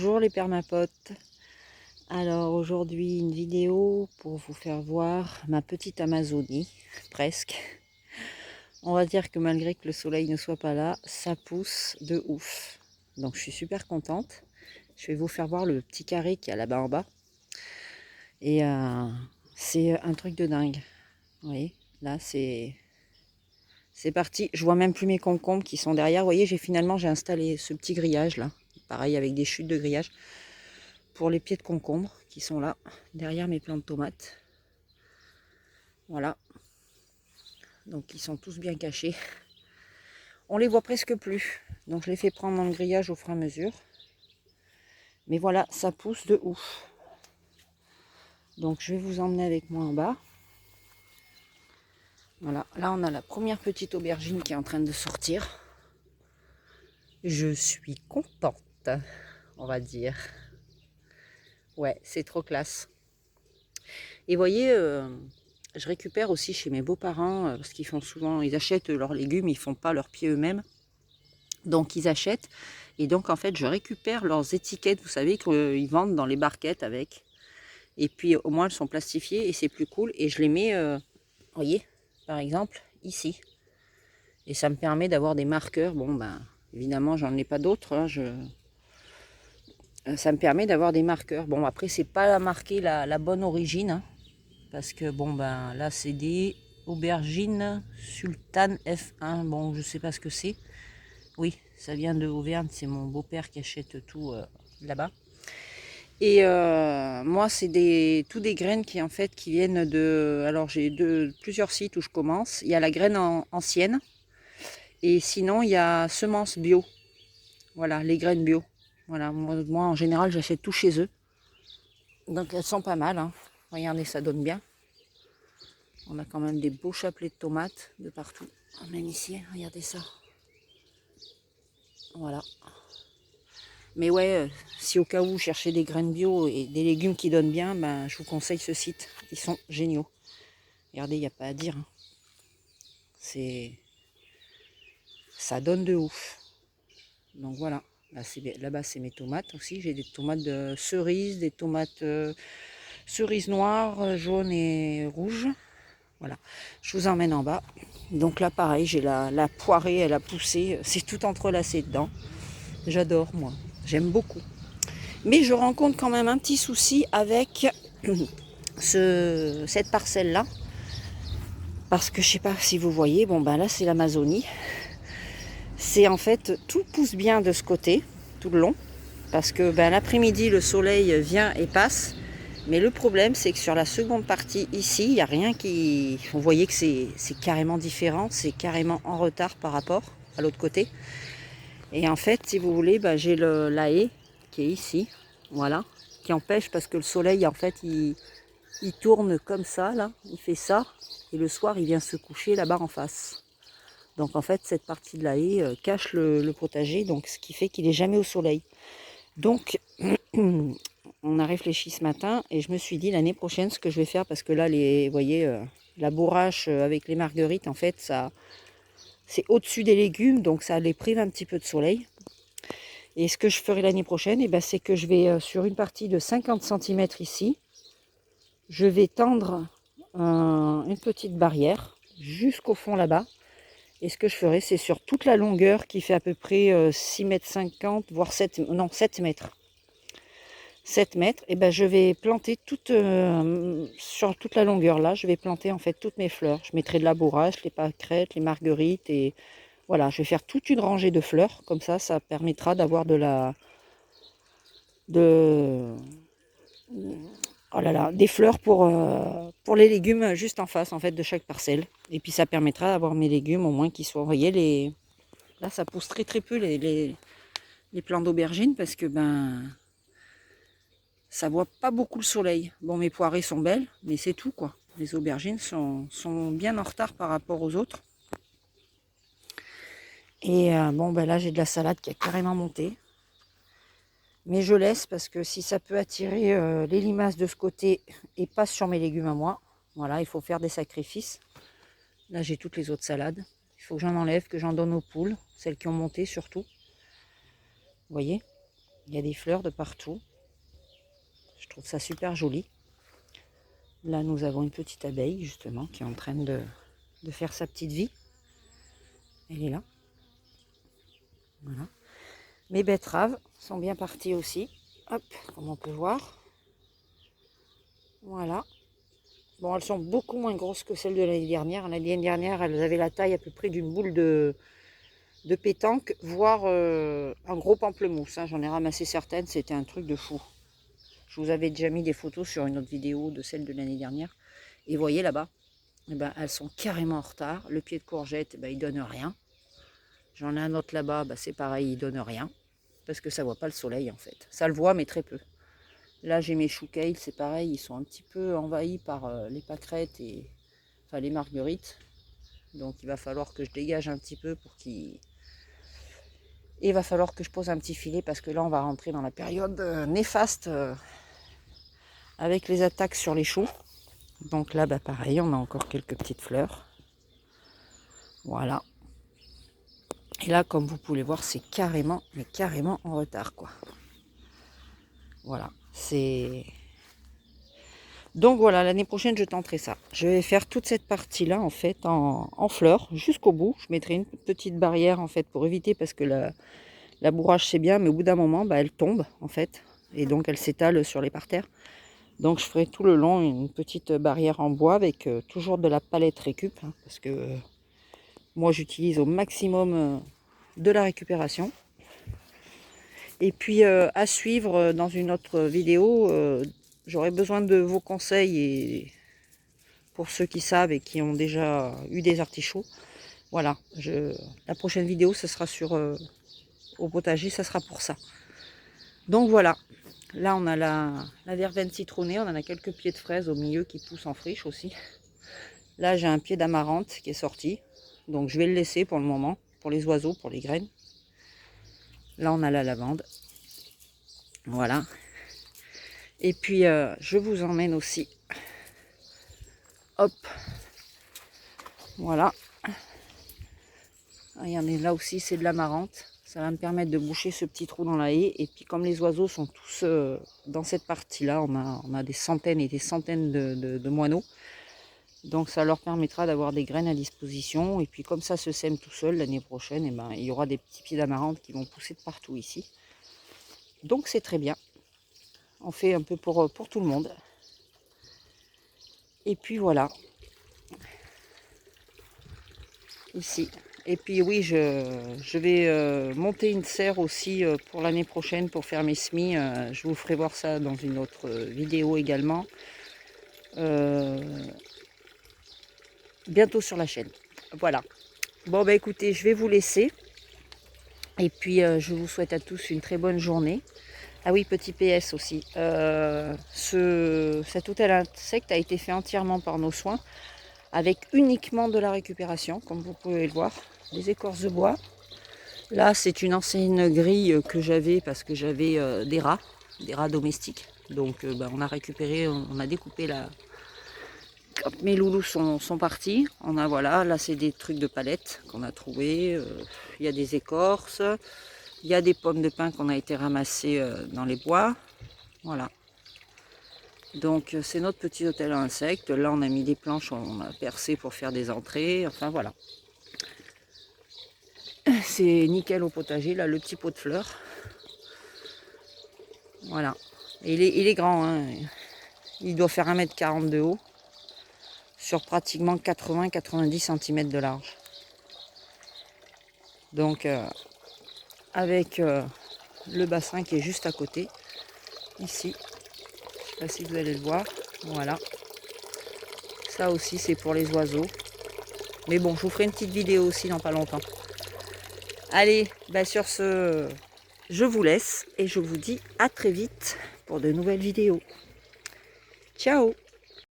Bonjour les permapotes. Alors aujourd'hui une vidéo pour vous faire voir ma petite Amazonie, presque. On va dire que malgré que le soleil ne soit pas là, ça pousse de ouf. Donc je suis super contente. Je vais vous faire voir le petit carré qu'il y a là-bas en bas. Et c'est un truc de dingue. Vous voyez, là c'est parti. Je vois même plus mes concombres qui sont derrière. Vous voyez, j'ai installé ce petit grillage là. Pareil avec des chutes de grillage. Pour les pieds de concombre qui sont là, derrière mes plants de tomates. Voilà. Donc ils sont tous bien cachés. On les voit presque plus. Donc je les fais prendre dans le grillage au fur et à mesure. Mais voilà, ça pousse de ouf. Donc je vais vous emmener avec moi en bas. Voilà, là on a la première petite aubergine qui est en train de sortir. Je suis contente, on va dire. Ouais, c'est trop classe. Et voyez, je récupère aussi chez mes beaux-parents, parce qu'ils font souvent, ils achètent leurs légumes, ils font pas leurs pieds eux-mêmes. Donc ils achètent, et donc en fait je récupère leurs étiquettes, vous savez, qu'ils vendent dans les barquettes avec. Et puis au moins elles sont plastifiées et c'est plus cool. Et je les mets, vous voyez, par exemple, ici. Et ça me permet d'avoir des marqueurs. Bon ben, évidemment j'en ai pas d'autres, hein, ça me permet d'avoir des marqueurs. Bon après c'est pas marqué la bonne origine, hein. Parce que bon ben là c'est des aubergines Sultan F1. Bon je sais pas ce que c'est. Oui, ça vient de Auvergne, c'est mon beau-père qui achète tout là-bas. Et moi c'est tout des graines qui en fait qui viennent de. Alors j'ai plusieurs sites où je commence. Il y a la graine ancienne. Et sinon il y a semences bio. Voilà, les graines bio. Voilà, moi en général j'achète tout chez eux. Donc elles sont pas mal, hein. Regardez, ça donne bien. On a quand même des beaux chapelets de tomates de partout. Même ici, regardez ça. Voilà. Mais ouais, si au cas où vous cherchez des graines bio et des légumes qui donnent bien, ben, je vous conseille ce site. Ils sont géniaux. Regardez, il n'y a pas à dire, hein. Ça donne de ouf. Donc voilà. Là-bas, c'est mes tomates aussi. J'ai des tomates de cerises, des tomates cerises noires, jaunes et rouges. Voilà. Je vous emmène en bas. Donc là, pareil, j'ai la poirée, elle a poussé. C'est tout entrelacé dedans. J'adore, moi. J'aime beaucoup. Mais je rencontre quand même un petit souci avec cette parcelle-là. Parce que je sais pas si vous voyez, bon ben là c'est l'Amazonie. C'est en fait, tout pousse bien de ce côté, tout le long. Parce que ben, l'après-midi, le soleil vient et passe. Mais le problème, c'est que sur la seconde partie, ici, il n'y a rien qui... Vous voyez que c'est carrément différent, c'est carrément en retard par rapport à l'autre côté. Et en fait, si vous voulez, ben, j'ai la haie qui est ici, voilà, qui empêche parce que le soleil, en fait, il tourne comme ça, là, il fait ça, et le soir, il vient se coucher là-bas en face. Donc en fait, cette partie de la haie cache le potager, donc ce qui fait qu'il n'est jamais au soleil. Donc, on a réfléchi ce matin, et je me suis dit, l'année prochaine, ce que je vais faire, parce que là, vous voyez, la bourrache avec les marguerites, en fait, c'est au-dessus des légumes, donc ça les prive un petit peu de soleil. Et ce que je ferai l'année prochaine, eh ben, c'est que je vais, sur une partie de 50 cm ici, je vais tendre une petite barrière jusqu'au fond là-bas. Et ce que je ferai, c'est sur toute la longueur qui fait à peu près 6,50 m, voire 7 mètres. 7 mètres, et ben je vais planter sur toute la longueur là, je vais planter en fait toutes mes fleurs. Je mettrai de la bourrache, les pâquerettes, les marguerites, et voilà, je vais faire toute une rangée de fleurs, comme ça permettra d'avoir oh là là, des fleurs pour les légumes juste en face en fait de chaque parcelle. Et puis ça permettra d'avoir mes légumes au moins qui soient, vous voyez, là ça pousse très très peu les plants d'aubergines parce que ben ça voit pas beaucoup le soleil. Bon, mes poirées sont belles, mais c'est tout quoi. Les aubergines sont bien en retard par rapport aux autres. Et bon ben là j'ai de la salade qui a carrément monté. Mais je laisse parce que si ça peut attirer les limaces de ce côté et pas sur mes légumes à moi, voilà, il faut faire des sacrifices. Là, j'ai toutes les autres salades. Il faut que j'en enlève, que j'en donne aux poules, celles qui ont monté surtout. Vous voyez? Il y a des fleurs de partout. Je trouve ça super joli. Là, nous avons une petite abeille, justement, qui est en train de faire sa petite vie. Elle est là. Voilà. Mes betteraves sont bien parties aussi. Hop, comme on peut voir. Voilà. Bon, elles sont beaucoup moins grosses que celles de l'année dernière. L'année dernière, elles avaient la taille à peu près d'une boule de pétanque, voire un gros pamplemousse. Hein. J'en ai ramassé certaines, c'était un truc de fou. Je vous avais déjà mis des photos sur une autre vidéo de celle de l'année dernière. Et vous voyez là-bas, eh ben, elles sont carrément en retard. Le pied de courgette, eh ben, il donne rien. J'en ai un autre là-bas, ben, c'est pareil, il donne rien. Parce que ça ne voit pas le soleil en fait. Ça le voit, mais très peu. Là, j'ai mes choux kale, c'est pareil, ils sont un petit peu envahis par les pâquerettes et enfin, les marguerites. Donc, il va falloir que je dégage un petit peu pour qu'ils... Et il va falloir que je pose un petit filet parce que là, on va rentrer dans la période néfaste avec les attaques sur les choux. Donc là, bah, pareil, on a encore quelques petites fleurs. Voilà. Et là, comme vous pouvez voir, c'est carrément, mais carrément en retard, quoi. Voilà, c'est... Donc voilà, l'année prochaine, je tenterai ça. Je vais faire toute cette partie-là, en fait, en fleurs, jusqu'au bout. Je mettrai une petite barrière, en fait, pour éviter, parce que la bourrage, c'est bien, mais au bout d'un moment, bah, elle tombe, en fait. Et donc, elle s'étale sur les parterres. Donc, je ferai tout le long une petite barrière en bois avec toujours de la palette récup, hein, parce que moi, j'utilise au maximum de la récupération. Et puis, à suivre dans une autre vidéo, j'aurai besoin de vos conseils et pour ceux qui savent et qui ont déjà eu des artichauts. Voilà, la prochaine vidéo, ce sera sur au potager, ça sera pour ça. Donc voilà, là on a la verveine citronnée, on en a quelques pieds de fraises au milieu qui poussent en friche aussi. Là j'ai un pied d'amarante qui est sorti, donc je vais le laisser pour le moment, pour les oiseaux, pour les graines. Là on a la lavande, voilà. Et puis je vous emmène aussi, hop, voilà. Regardez, là aussi c'est de l'amarante. Ça va me permettre de boucher ce petit trou dans la haie. Et puis comme les oiseaux sont tous dans cette partie-là, on a des centaines et des centaines de moineaux. Donc ça leur permettra d'avoir des graines à disposition. Et puis comme ça se sème tout seul l'année prochaine, et ben, il y aura des petits pieds d'amarante qui vont pousser de partout ici. Donc c'est très bien. On fait un peu pour tout le monde. Et puis voilà. Ici. Et puis oui, je vais monter une serre aussi pour l'année prochaine pour faire mes semis. Je vous ferai voir ça dans une autre vidéo également. Bientôt sur la chaîne. Voilà. Bon bah écoutez, je vais vous laisser. Et puis je vous souhaite à tous une très bonne journée. Ah oui, petit PS aussi. Cet hôtel insecte a été fait entièrement par nos soins, avec uniquement de la récupération, comme vous pouvez le voir. Des écorces de bois. Là, c'est une ancienne grille que j'avais parce que j'avais des rats domestiques. Donc, on a récupéré, on a découpé la... Quand mes loulous sont partis, on a, voilà, là, c'est des trucs de palettes qu'on a trouvé. Il y a des écorces. Il y a des pommes de pin qu'on a été ramassées dans les bois. Voilà. Donc, c'est notre petit hôtel à insectes. Là, on a mis des planches, on a percé pour faire des entrées. Enfin, voilà. C'est nickel au potager, là, le petit pot de fleurs. Voilà. Et il est grand, hein. Il doit faire 1,40 m de haut, sur pratiquement 80-90 cm de large. Donc, avec le bassin qui est juste à côté, ici. Je ne sais pas si vous allez le voir. Voilà. Ça aussi, c'est pour les oiseaux. Mais bon, je vous ferai une petite vidéo aussi dans pas longtemps. Allez, sur ce, je vous laisse et je vous dis à très vite pour de nouvelles vidéos. Ciao!